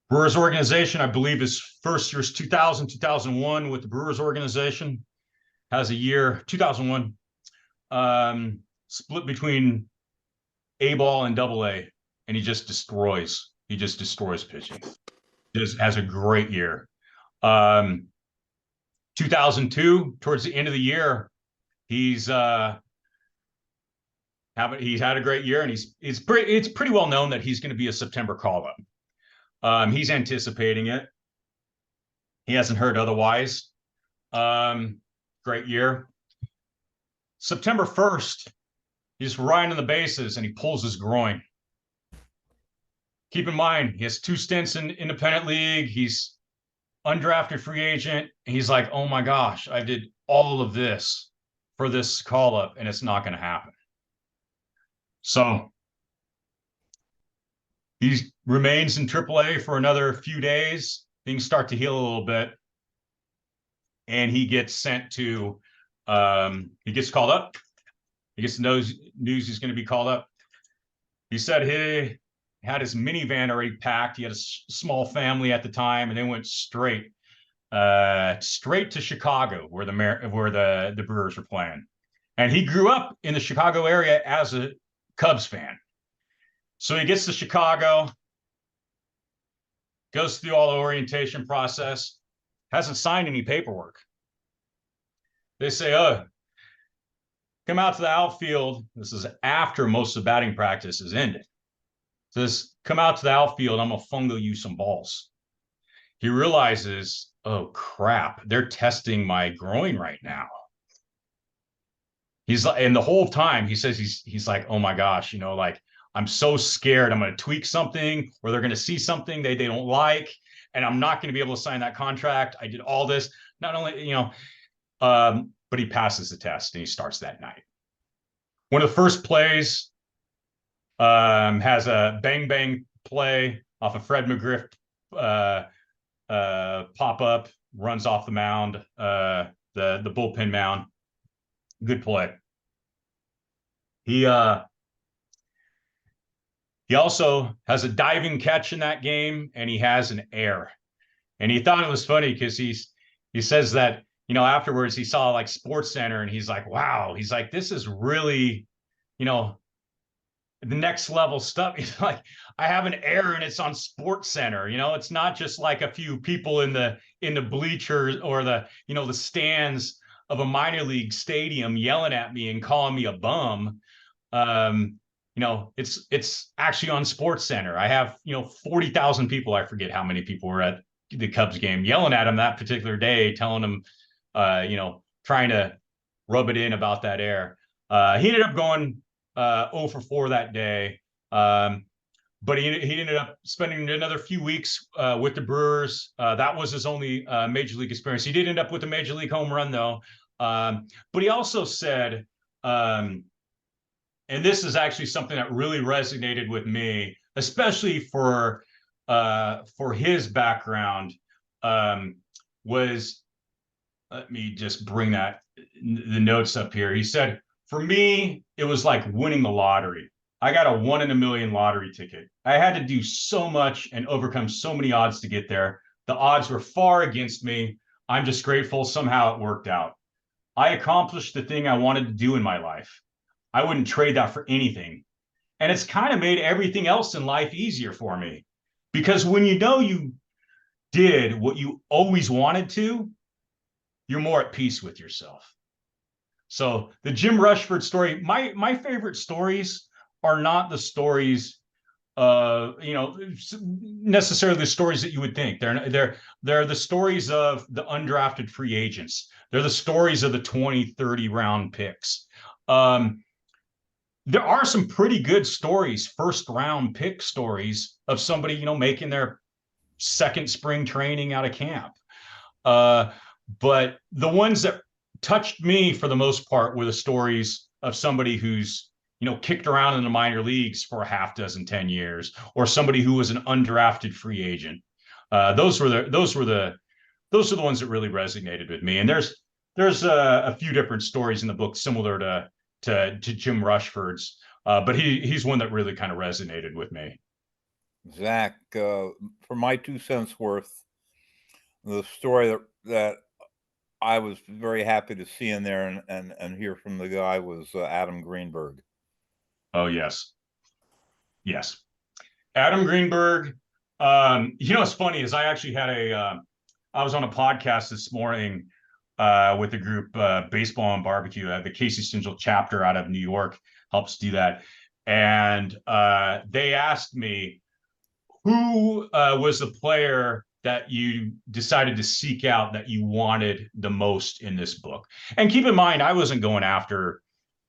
Brewers organization, I believe his first year's 2000, 2001 with the Brewers organization. Has a year, 2001, split between A ball and double A. And he just destroys pitching. Just has a great year. 2002, towards the end of the year, he's had a great year, and it's pretty well known that he's going to be a September call-up. He's anticipating it. He hasn't heard otherwise. Great year. September 1st, he's riding the bases and he pulls his groin. Keep in mind, he has 2 stints in independent league. He's undrafted free agent. He's like, oh my gosh, I did all of this for this call up and it's not going to happen. So he remains in AAA for another few days. Things start to heal a little bit. And he gets sent to, he gets called up. He gets news he's going to be called up. He said he had his minivan already packed. He had a small family at the time, and they went straight to Chicago, where the Brewers were playing. And he grew up in the Chicago area as a Cubs fan. So he gets to Chicago, goes through all the orientation process, hasn't signed any paperwork. They say, oh, come out to the outfield. This is after most of the batting practice is ended. Says, come out to the outfield. I'm going to fungo you some balls. He realizes, oh, crap, they're testing my groin right now. He's like, and the whole time he says he's like, oh my gosh, you know, like, I'm so scared I'm going to tweak something or they're going to see something they don't like, and I'm not going to be able to sign that contract. I did all this. Not only, you know, but he passes the test and he starts that night. One of the first plays has a bang play off of Fred McGriff pop up, runs off the mound, the bullpen mound. Good play. He also has a diving catch in that game, and he has an error. And he thought it was funny because he says that, you know, afterwards he saw like Sports Center and he's like, wow, he's like, this is really, you know, the next level stuff. He's like, I have an error and it's on Sports Center. You know, it's not just like a few people in the bleachers or the, you know, the stands of a minor league stadium yelling at me and calling me a bum. You know, it's actually on Sports Center. I have, you know, 40,000 people. I forget how many people were at the Cubs game yelling at him that particular day, telling him, you know, trying to rub it in about that error. He ended up going 0 for 4 that day. But he ended up spending another few weeks with the Brewers. That was his only major league experience. He did end up with a major league home run, though. But he also said, and this is actually something that really resonated with me, especially for his background, was, let me just bring the notes up here. He said, for me, it was like winning the lottery. I got a 1 in a million lottery ticket. I had to do so much and overcome so many odds to get there. The odds were far against me. I'm just grateful somehow it worked out. I accomplished the thing I wanted to do in my life. I wouldn't trade that for anything. And it's kind of made everything else in life easier for me. Because when you know you did what you always wanted to, you're more at peace with yourself. So the Jim Rushford story, my favorite stories are not the stories, you know, necessarily the stories that you would think. They're the stories of the undrafted free agents. They're the stories of the 20, 30 round picks. There are some pretty good stories, first round pick stories of somebody, you know, making their second spring training out of camp. But the ones that touched me for the most part were the stories of somebody who's, you know, kicked around in the minor leagues for a half dozen, 10 years, or somebody who was an undrafted free agent. Those were the ones that really resonated with me. And there's a few different stories in the book similar to Jim Rushford's, but he's one that really kind of resonated with me.
Zach, for my 2 cents worth, the story that I was very happy to see in there and hear from the guy was Adam Greenberg.
Oh, yes. Yes. Adam Greenberg. You know, what's funny is I actually had I was on a podcast this morning with the group Baseball and Barbecue. The Casey Stingel chapter out of New York helps do that. And they asked me, who was the player that you decided to seek out that you wanted the most in this book? And keep in mind, I wasn't going after,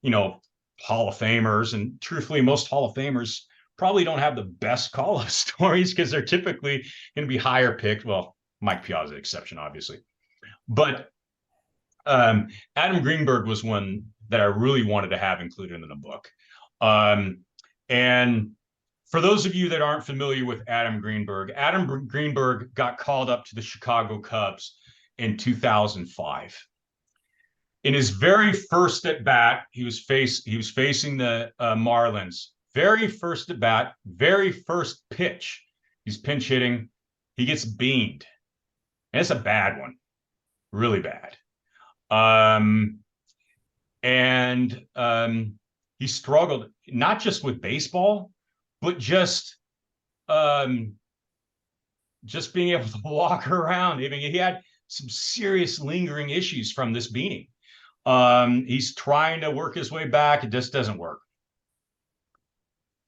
you know, Hall of Famers. And truthfully, most Hall of Famers probably don't have the best call-up stories because they're typically going to be higher picked. Well, Mike Piazza exception, obviously. But Adam Greenberg was one that I really wanted to have included in the book. And for those of you that aren't familiar with Adam Greenberg got called up to the Chicago Cubs in 2005. In his very first at bat, he was facing the Marlins. Very first at bat, very first pitch. He's pinch hitting. He gets beamed. And it's a bad one, really bad. He struggled not just with baseball, but just being able to walk around. I mean, he had some serious lingering issues from this beating. He's trying to work his way back. It just doesn't work.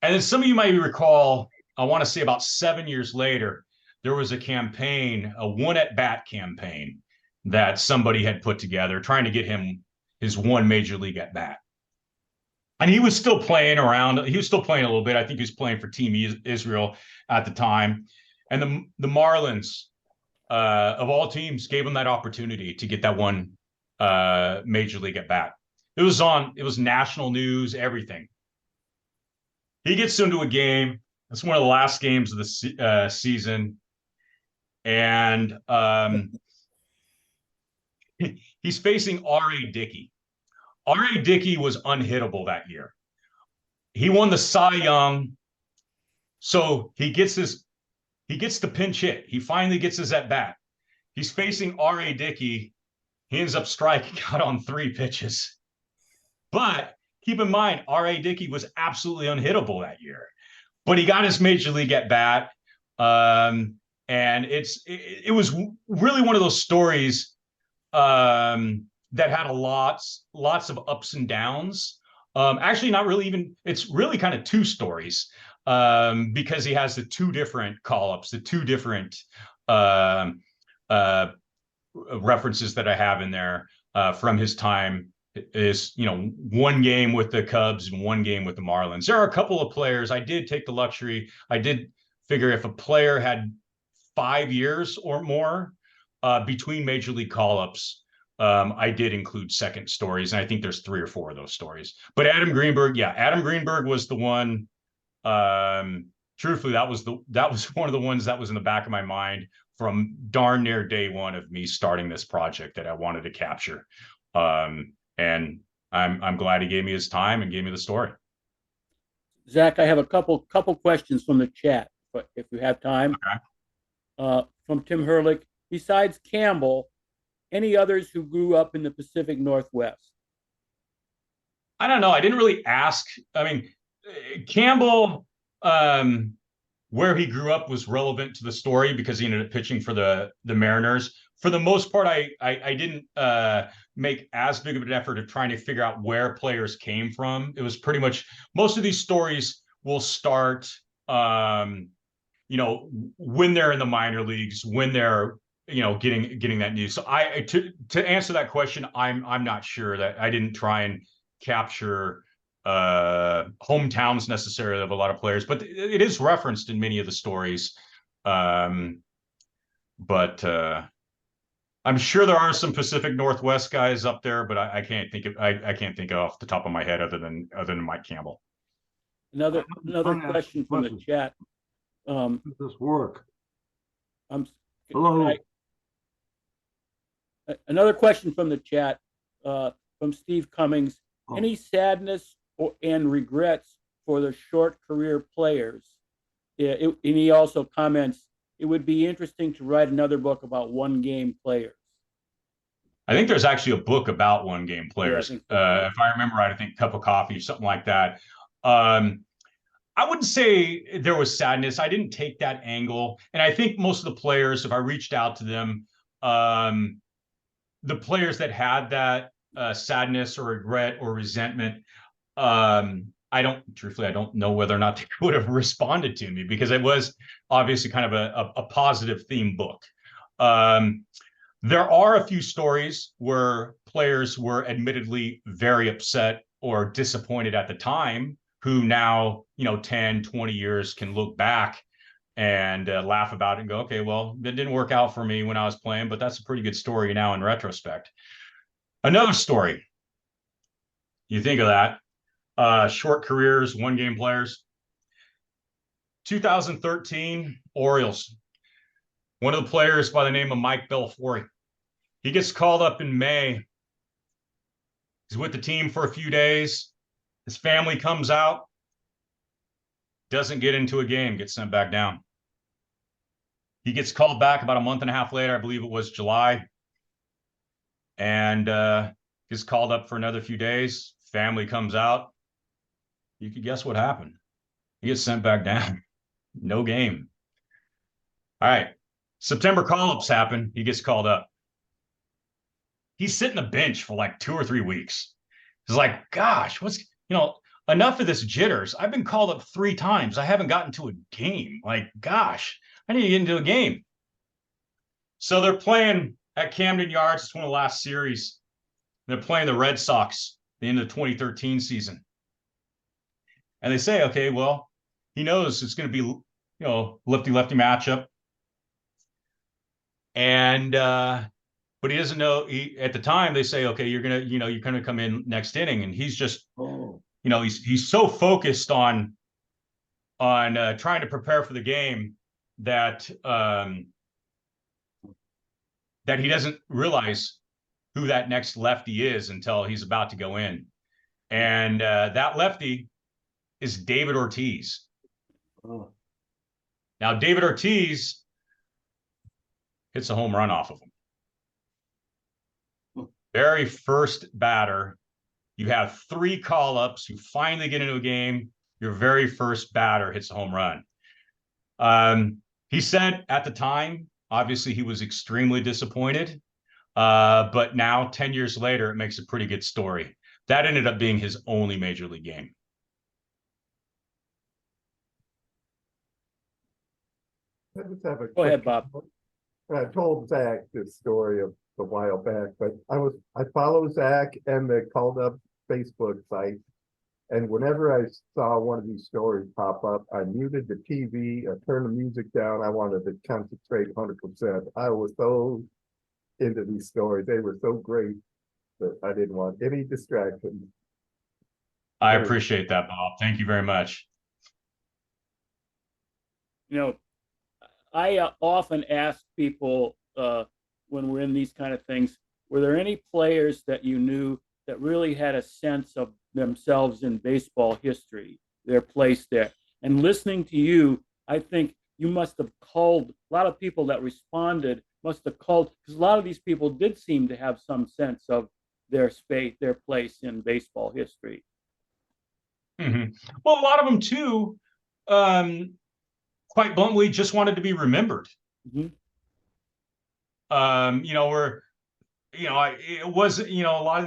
And then some of you might recall, I want to say about 7 years later, there was a campaign, a one at bat campaign that somebody had put together trying to get him his one major league at bat. And he was still playing around. He was still playing a little bit. I think he was playing for Team Israel at the time. And the Marlins, of all teams, gave him that opportunity to get that one major league at bat. It was national news, everything. He gets into a game. It's one of the last games of the season. And he's facing R.A. Dickey. R.A. Dickey was unhittable that year. He won the Cy Young. So he gets the pinch hit. He finally gets his at bat. He's facing R.A. Dickey. He ends up striking out on 3 pitches. But keep in mind, R.A. Dickey was absolutely unhittable that year. But he got his major league at bat. And it was really one of those stories that had lots of ups and downs. Actually, not really even, it's really kind of 2 stories because he has the 2 different call-ups, the 2 different references that I have in there from his time is, 1 game with the Cubs and 1 game with the Marlins. There are a couple of players. I did take the luxury. I did figure if a player had 5 years or more between major league call-ups, I did include second stories, and I think there's 3 or 4 of those stories. But Adam Greenberg was the one. Truthfully, that was one of the ones that was in the back of my mind from darn near day one of me starting this project that I wanted to capture. And I'm glad he gave me his time and gave me the story.
Zach, I have a couple questions from the chat, but if you have time.
Okay.
From Tim Herlick, besides Campbell, any others who grew up in the Pacific Northwest?
I don't know. I didn't really ask. I mean, Campbell, where he grew up was relevant to the story because he ended up pitching for the Mariners. For the most part, I didn't make as big of an effort of trying to figure out where players came from. It was pretty much most of these stories will start, when they're in the minor leagues, when they're getting that news. So to answer that question, I'm not sure. That I didn't try and capture hometowns necessarily of a lot of players, but it is referenced in many of the stories. But I'm sure there are some Pacific Northwest guys up there, but I can't think of off the top of my head other than Mike Campbell.
Another question from the chat.
Does this work?
Hello. Another question from the chat from Steve Cummings. Any sadness and regrets for the short career players? And he also comments, it would be interesting to write another book about 1-game players.
I think there's actually a book about 1-game players. Yeah, if I remember right, I think Cup of Coffee, something like that. I wouldn't say there was sadness. I didn't take that angle. And I think most of the players, if I reached out to them, the players that had that sadness or regret or resentment, I don't know whether or not they would have responded to me because it was obviously kind of a positive theme book. There are a few stories where players were admittedly very upset or disappointed at the time, who now, 10, 20 years can look back and laugh about it and go, okay, well, that didn't work out for me when I was playing, but that's a pretty good story now in retrospect. Another story. You think of that, short careers, one game players. 2013 Orioles. One of the players by the name of Mike Belfiore. He gets called up in May. He's with the team for a few days. His family comes out, doesn't get into a game, gets sent back down. He gets called back about a month and a half later, I believe it was July, and gets called up for another few days. Family comes out. You could guess what happened. He gets sent back down. No game. All right. September call-ups happen. He gets called up. He's sitting the bench for like 2 or 3 weeks. He's like, gosh, enough of this jitters. I've been called up 3 times. I haven't gotten to a game. Like, gosh, I need to get into a game. So they're playing at Camden Yards. It's one of the last series. They're playing the Red Sox at the end of the 2013 season. And they say, okay, well, he knows it's going to be, lefty-lefty matchup. And but he doesn't know. At the time, they say, okay, you're gonna come in next inning, and he's just, he's so focused on trying to prepare for the game that that he doesn't realize who that next lefty is until he's about to go in, and that lefty is David Ortiz.
Oh.
Now, David Ortiz hits a home run off of him. Very first batter. You have 3 call-ups. You finally get into a game. Your very first batter hits a home run. He said at the time, obviously, he was extremely disappointed. But now, 10 years later, it makes a pretty good story. That ended up being his only major league game.
Go ahead, Bob.
I told Zach this story a while back, but I follow Zach and the Called Up Facebook site, and whenever I saw one of these stories pop up, I muted the TV, I turned the music down. I wanted to concentrate 100%. I was so into these stories; they were so great that I didn't want any distractions.
I appreciate that, Bob. Thank you very much.
I often ask people when we're in these kind of things, were there any players that you knew that really had a sense of themselves in baseball history, their place there? And listening to you, I think you must have called, a lot of people that responded must have called, because a lot of these people did seem to have some sense of their space, their place in baseball history.
Mm-hmm. Well, a lot of them too, quite bluntly, just wanted to be remembered.
Mm-hmm.
It was, a lot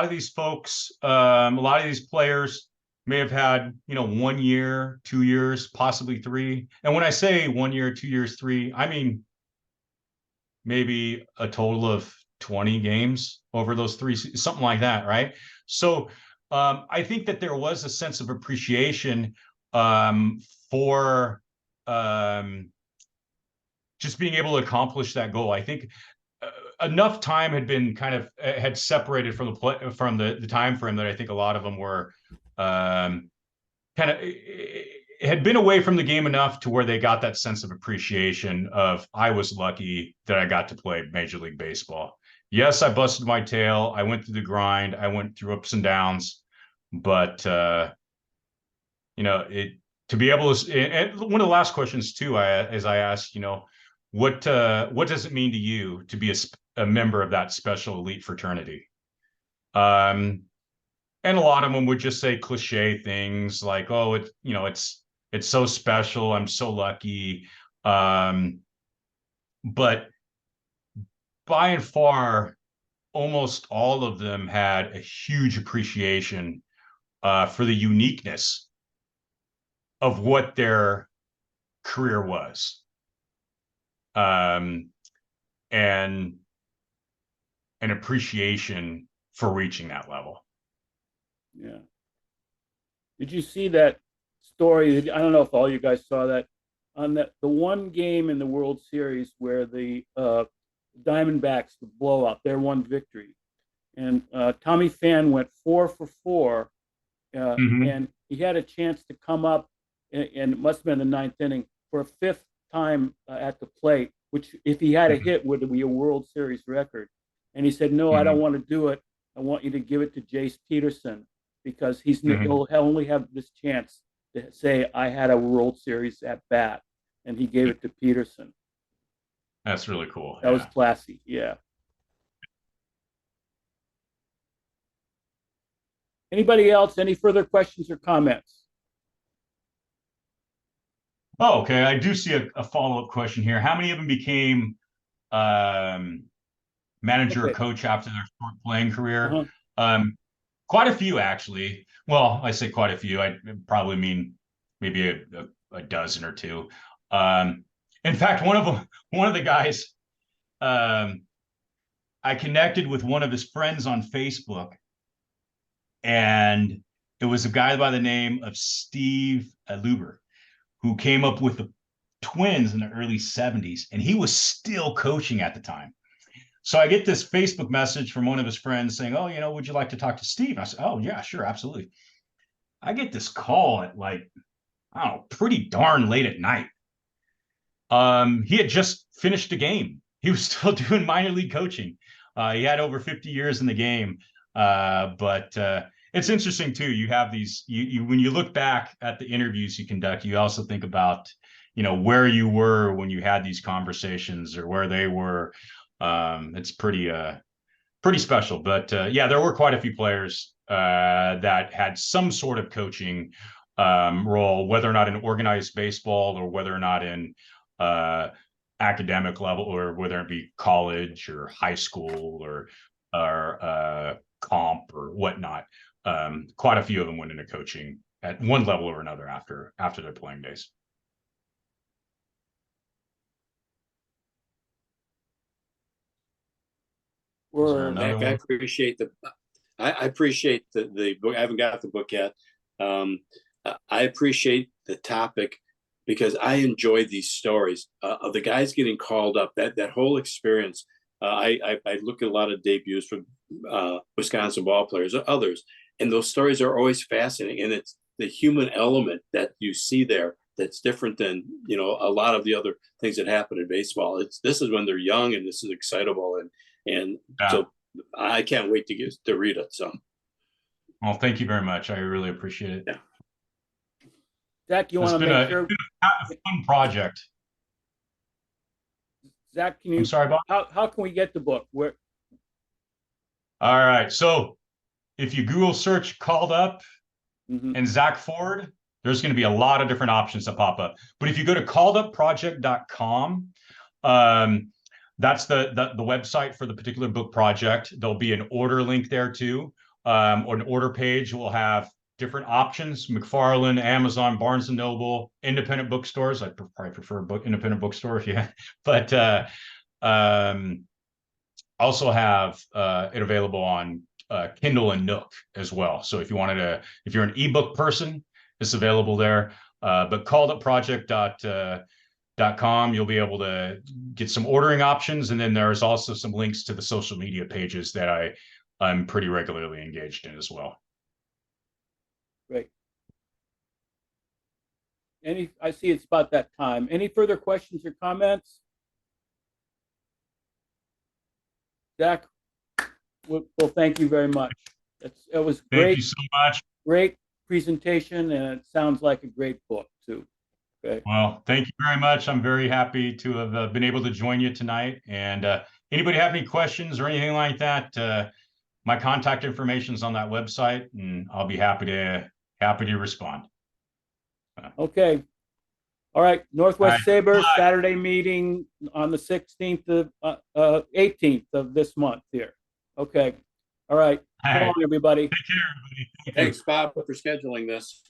of these folks, a lot of these players may have had, 1 year, 2 years, possibly 3. And when I say 1 year, 2 years, 3, I mean maybe a total of 20 games over those 3, something like that, right? So I think that there was a sense of appreciation for just being able to accomplish that goal. I think enough time had been had separated from the time frame that I think a lot of them were had been away from the game enough to where they got that sense of appreciation of, I was lucky that I got to play Major League Baseball. Yes, I busted my tail. I went through the grind. I went through ups and downs, but to be able to, and one of the last questions too, as I asked, what does it mean to you to be a member of that special elite fraternity? And a lot of them would just say cliche things like, oh, it's so special. I'm so lucky. But by and far, almost all of them had a huge appreciation for the uniqueness of what their career was. And an appreciation for reaching that level.
Yeah. Did you see that story? I don't know if all you guys saw that on the one game in the World Series where the Diamondbacks, the blowout, their one victory. And Tommy Pham went 4 for 4, and he had a chance to come up, and it must have been the ninth inning, for a fifth time at the plate, which if he had a hit would be a World Series record. And he said, no, I don't want to do it. I want you to give it to Jace Peterson, because he'll only have this chance to say, I had a World Series at bat. And he gave it to Peterson.
That's really cool.
That was classy. Yeah. Anybody else? Any further questions or comments?
Oh, okay. I do see a follow-up question here. How many of them became manager or coach after their short playing career? Quite a few, actually. Well, I say quite a few. I probably mean maybe a dozen or two. In fact, one of the guys, I connected with one of his friends on Facebook, and it was a guy by the name of Steve Luber, who came up with the Twins in the early 70s, and he was still coaching at the time. So I get this Facebook message from one of his friends saying, oh, would you like to talk to Steve? I said, oh, yeah, sure, absolutely. I get this call at pretty darn late at night. He had just finished a game. He was still doing minor league coaching. He had over 50 years in the game. But it's interesting too. You have these, when you look back at the interviews you conduct, you also think about, where you were when you had these conversations or where they were. It's pretty special, but yeah, there were quite a few players that had some sort of coaching role, whether or not in organized baseball or whether or not in academic level, or whether it be college or high school or comp or whatnot. Quite a few of them went into coaching at one level or another after their playing days.
Zach, I appreciate the book. I haven't got the book yet. I appreciate the topic because I enjoy these stories of the guys getting called up. That whole experience. I look at a lot of debuts from Wisconsin ball players or others, and those stories are always fascinating. And it's the human element that you see there that's different than a lot of the other things that happen in baseball. This is when they're young and this is excitable, and so I can't wait to read it. So,
well, thank you very much. I really appreciate it.
Yeah.
Zach, you want to make sure?
It's been a fun project.
Zach,
I'm sorry, Bob.
How can we get the book? Where?
All right. So if you Google search Called Up and Zak Ford, there's going to be a lot of different options that pop up. But if you go to calledupproject.com, that's the website for the particular book project. There'll be an order link there too. Or an order page will have different options: McFarland, Amazon, Barnes & Noble, independent bookstores. I probably prefer independent bookstores, yeah. But also have it available on Kindle and Nook as well. So if you're an ebook person, it's available there. But calledupproject.com, you'll be able to get some ordering options. And then there's also some links to the social media pages that I'm pretty regularly engaged in as well.
Great. I see it's about that time. Any further questions or comments? Zach, well, thank you very much. It was great.
Thank you so much.
Great presentation, and it sounds like a great book too. Okay.
Well, thank you very much. I'm very happy to have been able to join you tonight. And anybody have any questions or anything like that, my contact information is on that website, and I'll be happy to respond.
Okay. All right. Northwest SABR Saturday meeting on the 16th of 18th of this month here. Okay. All right. Come on, everybody.
Take care, everybody.
Thanks, Bob, for scheduling this.